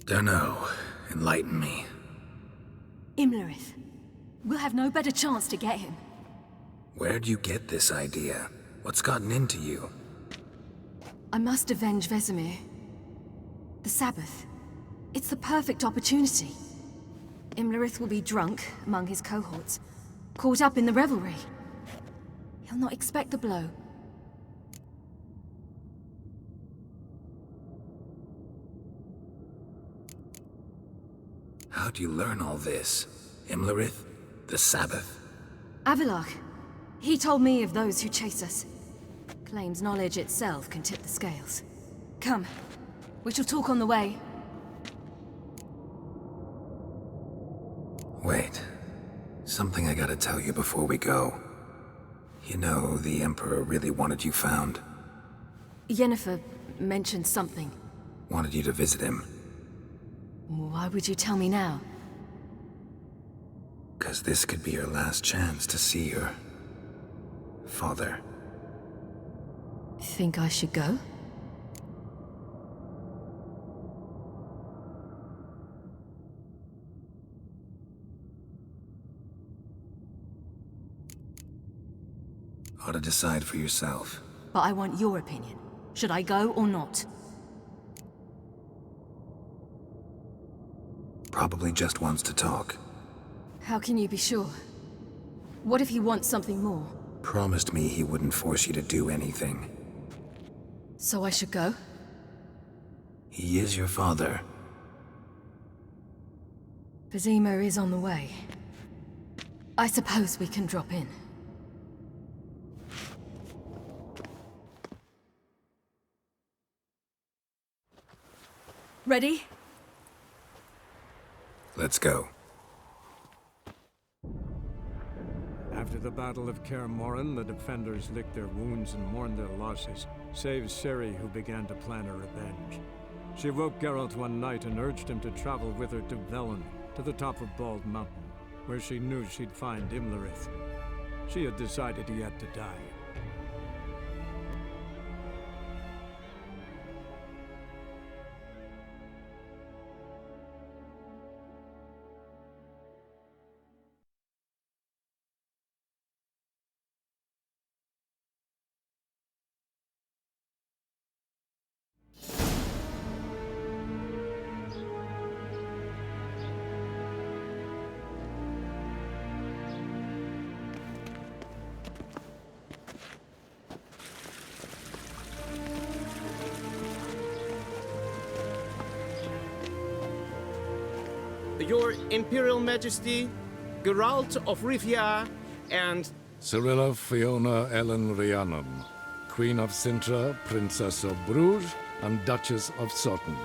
Dunno. Enlighten me. Emhyr. We'll have no better chance to get him. Where'd you get this idea? What's gotten into you? I must avenge Vesemir. The Sabbath. It's the perfect opportunity. Emhyr will be drunk among his cohorts, caught up in the revelry. He'll not expect the blow. How'd you learn all this? Emhyr? The Sabbath? Avalok. He told me of those who chase us. Claims knowledge itself can tip the scales. Come. We shall talk on the way. Wait. Something I gotta tell you before we go. You know, the Emperor really wanted you found. Yennefer mentioned something. Wanted you to visit him. Why would you tell me now? 'Cause this could be your last chance to see your father. Think I should go? Ought to decide for yourself. But I want your opinion. Should I go or not? Probably just wants to talk. How can you be sure? What if he wants something more? Promised me he wouldn't force you to do anything. So I should go? He is your father. Vesemir is on the way. I suppose we can drop in. Ready? Let's go. After the Battle of Kaer Morhen, the defenders licked their wounds and mourned their losses, save Ciri, who began to plan a revenge. She woke Geralt one night and urged him to travel with her to Velen, to the top of Bald Mountain, where she knew she'd find Emhyr. She had decided he had to die. Your Imperial Majesty, Geralt of Rivia, and... Cirilla Fiona Ellen Rhiannon, Queen of Sintra, Princess of Bruges, and Duchess of Sutton.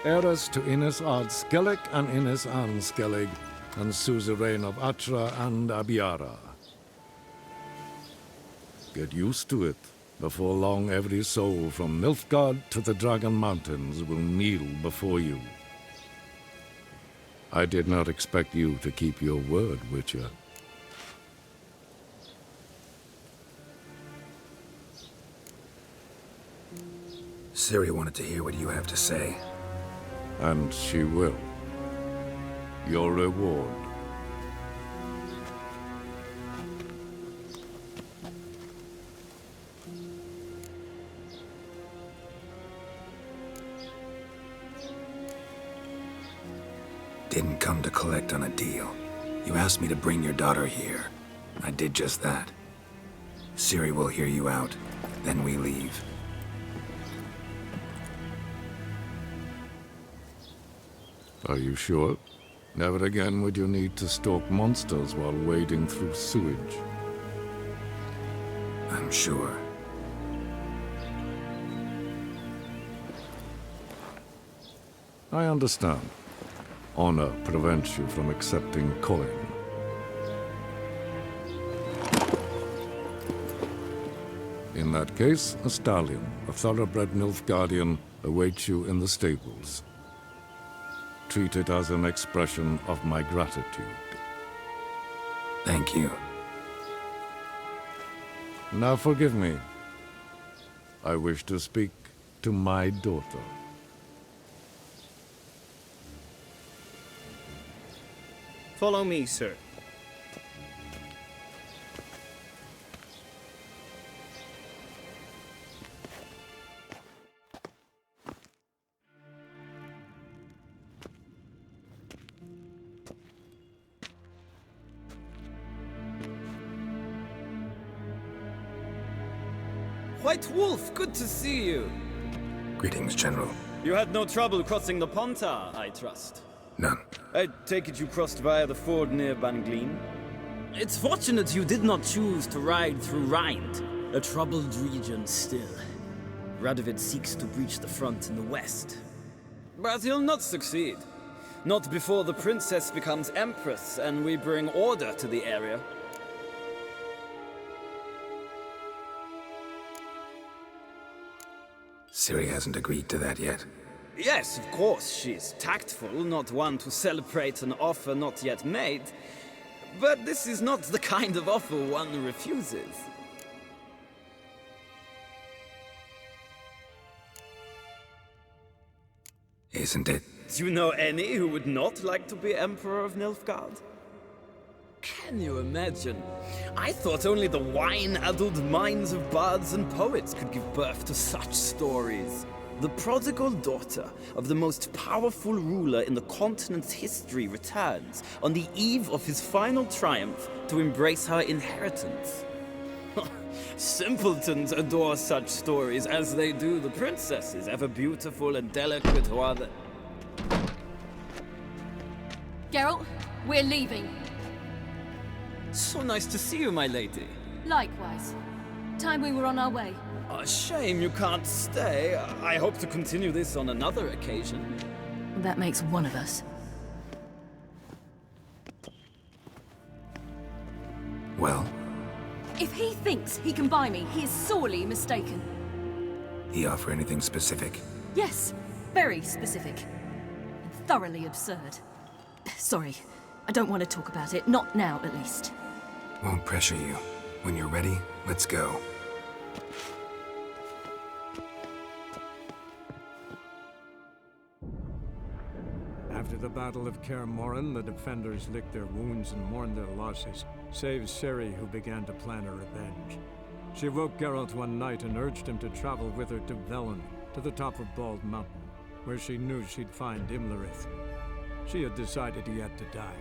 Heiress to Innes Ard Skellig and Innes Anne Skellig, and suzerain of Atra and Abiara. Get used to it. Before long, every soul from Nilfgaard to the Dragon Mountains will kneel before you. I did not expect you to keep your word, Witcher. Ciri wanted to hear what you have to say. And she will. Your reward. Didn't come to collect on a deal. You asked me to bring your daughter here. I did just that. Ciri will hear you out, then we leave. Are you sure? Never again would you need to stalk monsters while wading through sewage. I'm sure. I understand. Honor prevents you from accepting coin. In that case, a stallion, a thoroughbred Nilfgaardian, awaits you in the stables. Treat it as an expression of my gratitude. Thank you. Now forgive me. I wish to speak to my daughter. Follow me, sir. White Wolf, good to see you. Greetings, General. You had no trouble crossing the Pontar, I trust. None. I take it you crossed via the ford near Banglin? It's fortunate you did not choose to ride through Rind, a troubled region still. Radovid seeks to breach the front in the west. But he'll not succeed. Not before the princess becomes empress and we bring order to the area. Ciri hasn't agreed to that yet. Yes, of course, she is tactful, not one to celebrate an offer not yet made. But this is not the kind of offer one refuses. Isn't it? Do you know any who would not like to be Emperor of Nilfgaard? Can you imagine? I thought only the wine-addled minds of bards and poets could give birth to such stories. The prodigal daughter of the most powerful ruler in the continent's history returns on the eve of his final triumph to embrace her inheritance. Simpletons adore such stories as they do the princesses, ever beautiful and delicate who are the... Geralt, we're leaving. So nice to see you, my lady. Likewise. Time we were on our way. A shame you can't stay. I hope to continue this on another occasion. That makes one of us. Well, If he thinks he can buy me, he is sorely mistaken. he offer anything specific? Yes, very specific. And thoroughly absurd. Sorry, I don't want to talk about it. Not now, at least. Won't pressure you. When you're ready, let's go. After the Battle of Kaer Morhen, the defenders licked their wounds and mourned their losses, save Ciri, who began to plan a revenge. She woke Geralt one night and urged him to travel with her to Velen, to the top of Bald Mountain, where she knew she'd find Imlerith. She had decided he had to die.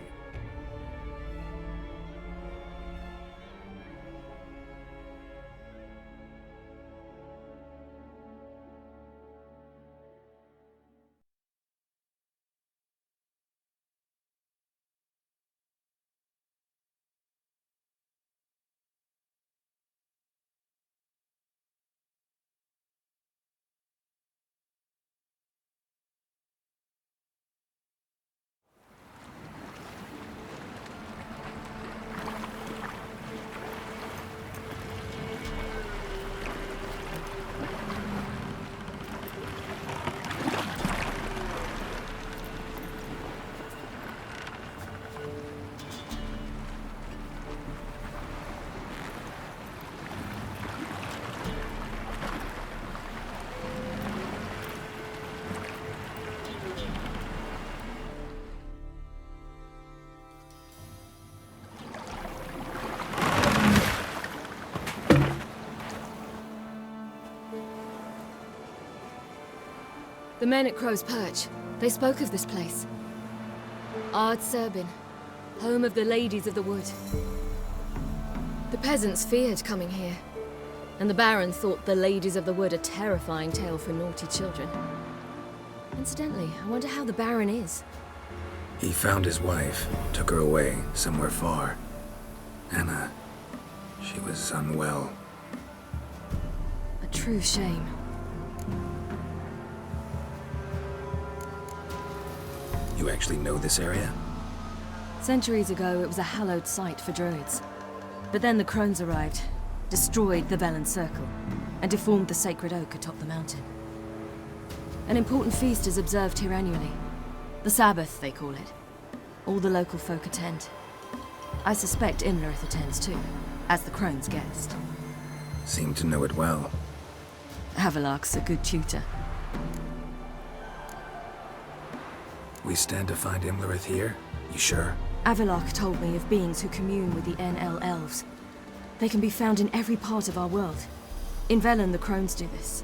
The men at Crow's Perch, they spoke of this place. Ard Serbin, home of the Ladies of the Wood. The peasants feared coming here, and the Baron thought the Ladies of the Wood a terrifying tale for naughty children. Incidentally, I wonder how the Baron is. He found his wife, took her away, somewhere far. Anna, she was unwell. A true shame. You actually know this area? Centuries ago, it was a hallowed site for druids. But then the crones arrived, destroyed the Velen Circle, and deformed the sacred oak atop the mountain. An important feast is observed here annually. The Sabbath, they call it. All the local folk attend. I suspect Imlerith attends too, as the crone's guest. Seem to know it well. Havelark's a good tutor. We stand to find Imlerith here? You sure? Avalok told me of beings who commune with the NL elves. They can be found in every part of our world. In Velen, the crones do this.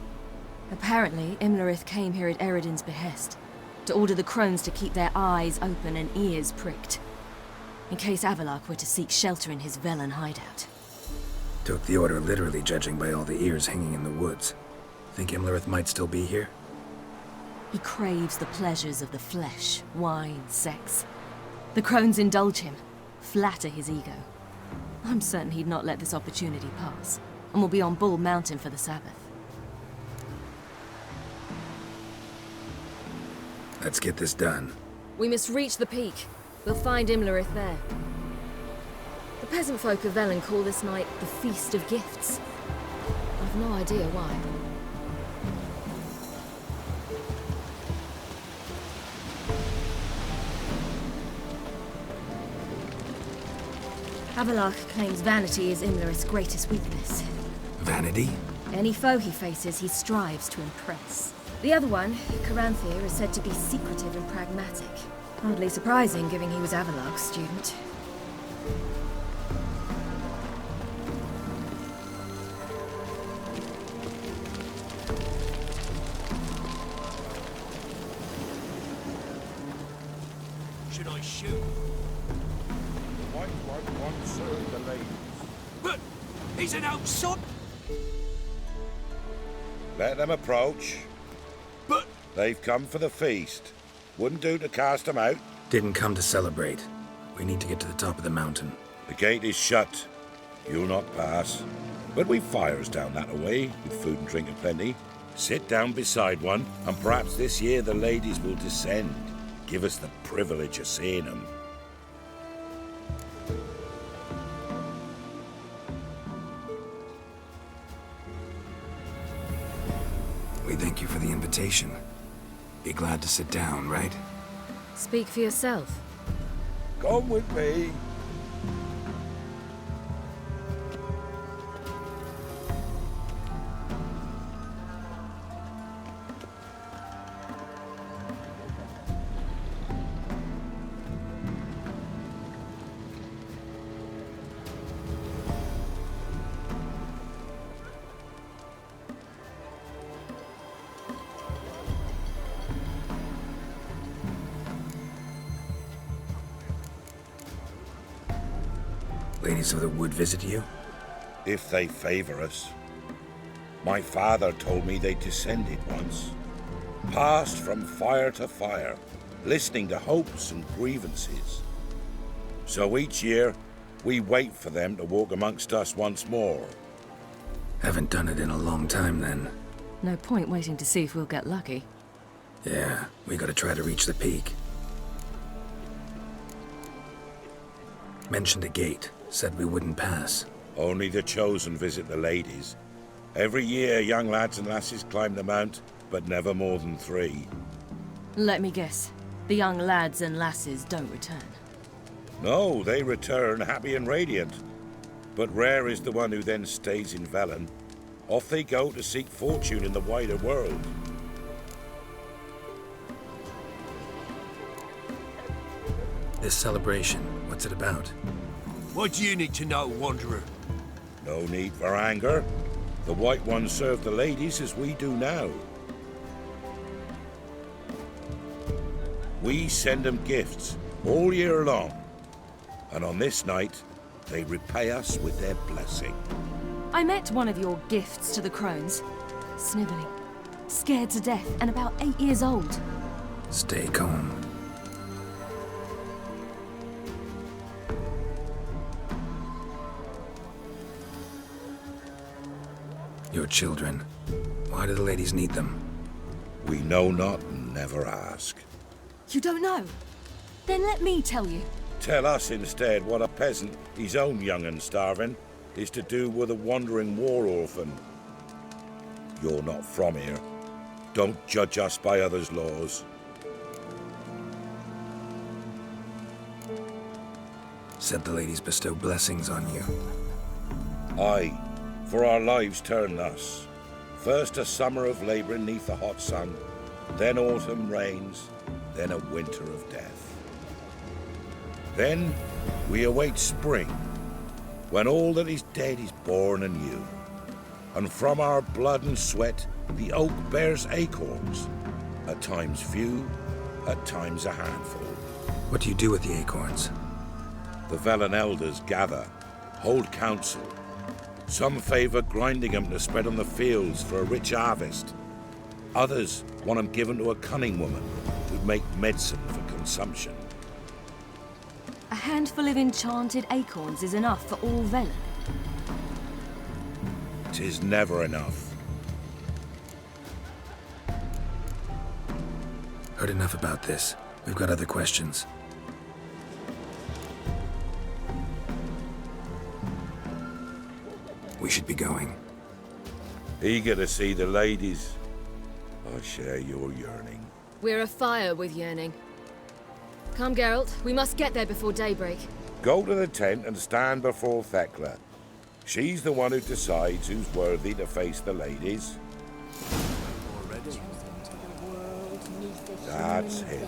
Apparently, Imlerith came here at Eredin's behest, to order the crones to keep their eyes open and ears pricked, in case Avalok were to seek shelter in his Velen hideout. Took the order literally, judging by all the ears hanging in the woods. Think Imlerith might still be here? He craves the pleasures of the flesh, wine, sex. The crones indulge him, flatter his ego. I'm certain he'd not let this opportunity pass, and will be on Bull Mountain for the Sabbath. Let's get this done. We must reach the peak. We'll find Imlerith there. The peasant folk of Velen call this night the Feast of Gifts. I've no idea why. Avalok claims vanity is Imlerith's greatest weakness. Vanity? Any foe he faces, he strives to impress. The other one, Caranthir, is said to be secretive and pragmatic. Hardly surprising, given he was Avalok's student. Should I shoot? The white one won't serve the ladies. But he's an outside. Let them approach. But They've come for the feast. Wouldn't do to cast them out. Didn't come to celebrate. We need to get to the top of the mountain. The gate is shut. You'll not pass. But we've fires down that way, with food and drink aplenty. Sit down beside one, and perhaps this year the ladies will descend. Give us the privilege of seeing them. We thank you for the invitation. Be glad to sit down, right? Speak for yourself. Come with me. Ladies of the Wood visit you? If they favor us. My father told me they descended once. Passed from fire to fire, listening to hopes and grievances. So each year, we wait for them to walk amongst us once more. Haven't done it in a long time, then. No point waiting to see if we'll get lucky. Yeah, we gotta try to reach the peak. Mentioned a gate. Said we wouldn't pass. Only the chosen visit the ladies. Every year, young lads and lasses climb the mount, but never more than 3. Let me guess. The young lads and lasses don't return. No, they return happy and radiant. But rare is the one who then stays in Velen. Off they go to seek fortune in the wider world. This celebration, what's it about? what do you need to know, Wanderer? No need for anger. The White Ones serve the ladies as we do now. We send them gifts all year long. And on this night, they repay us with their blessing. I met one of your gifts to the crones. Sniveling. Scared to death and about 8 years old. Stay calm. Your children. Why do the ladies need them? We know not and never ask. You don't know? Then let me tell you. Tell us instead what a peasant, his own young and starving, is to do with a wandering war orphan. You're not from here. Don't judge us by others' laws. Said the ladies bestow blessings on you. Aye, for our lives turn thus. First a summer of labouring neath the hot sun, then autumn rains, then a winter of death. Then we await spring, when all that is dead is born anew. And from our blood and sweat, the oak bears acorns, at times few, at times a handful. What do you do with the acorns? The Velen elders gather, hold council. Some favor grinding them to spread on the fields for a rich harvest. Others want them given to a cunning woman who'd make medicine for consumption. A handful of enchanted acorns is enough for all Velen. 'Tis never enough. Heard enough about this. We've got other questions. We should be going. Eager to see the ladies. I share your yearning. We're afire with yearning. Come, Geralt. We must get there before daybreak. Go to the tent and stand before Thekla. She's the one who decides who's worthy to face the ladies. That's him.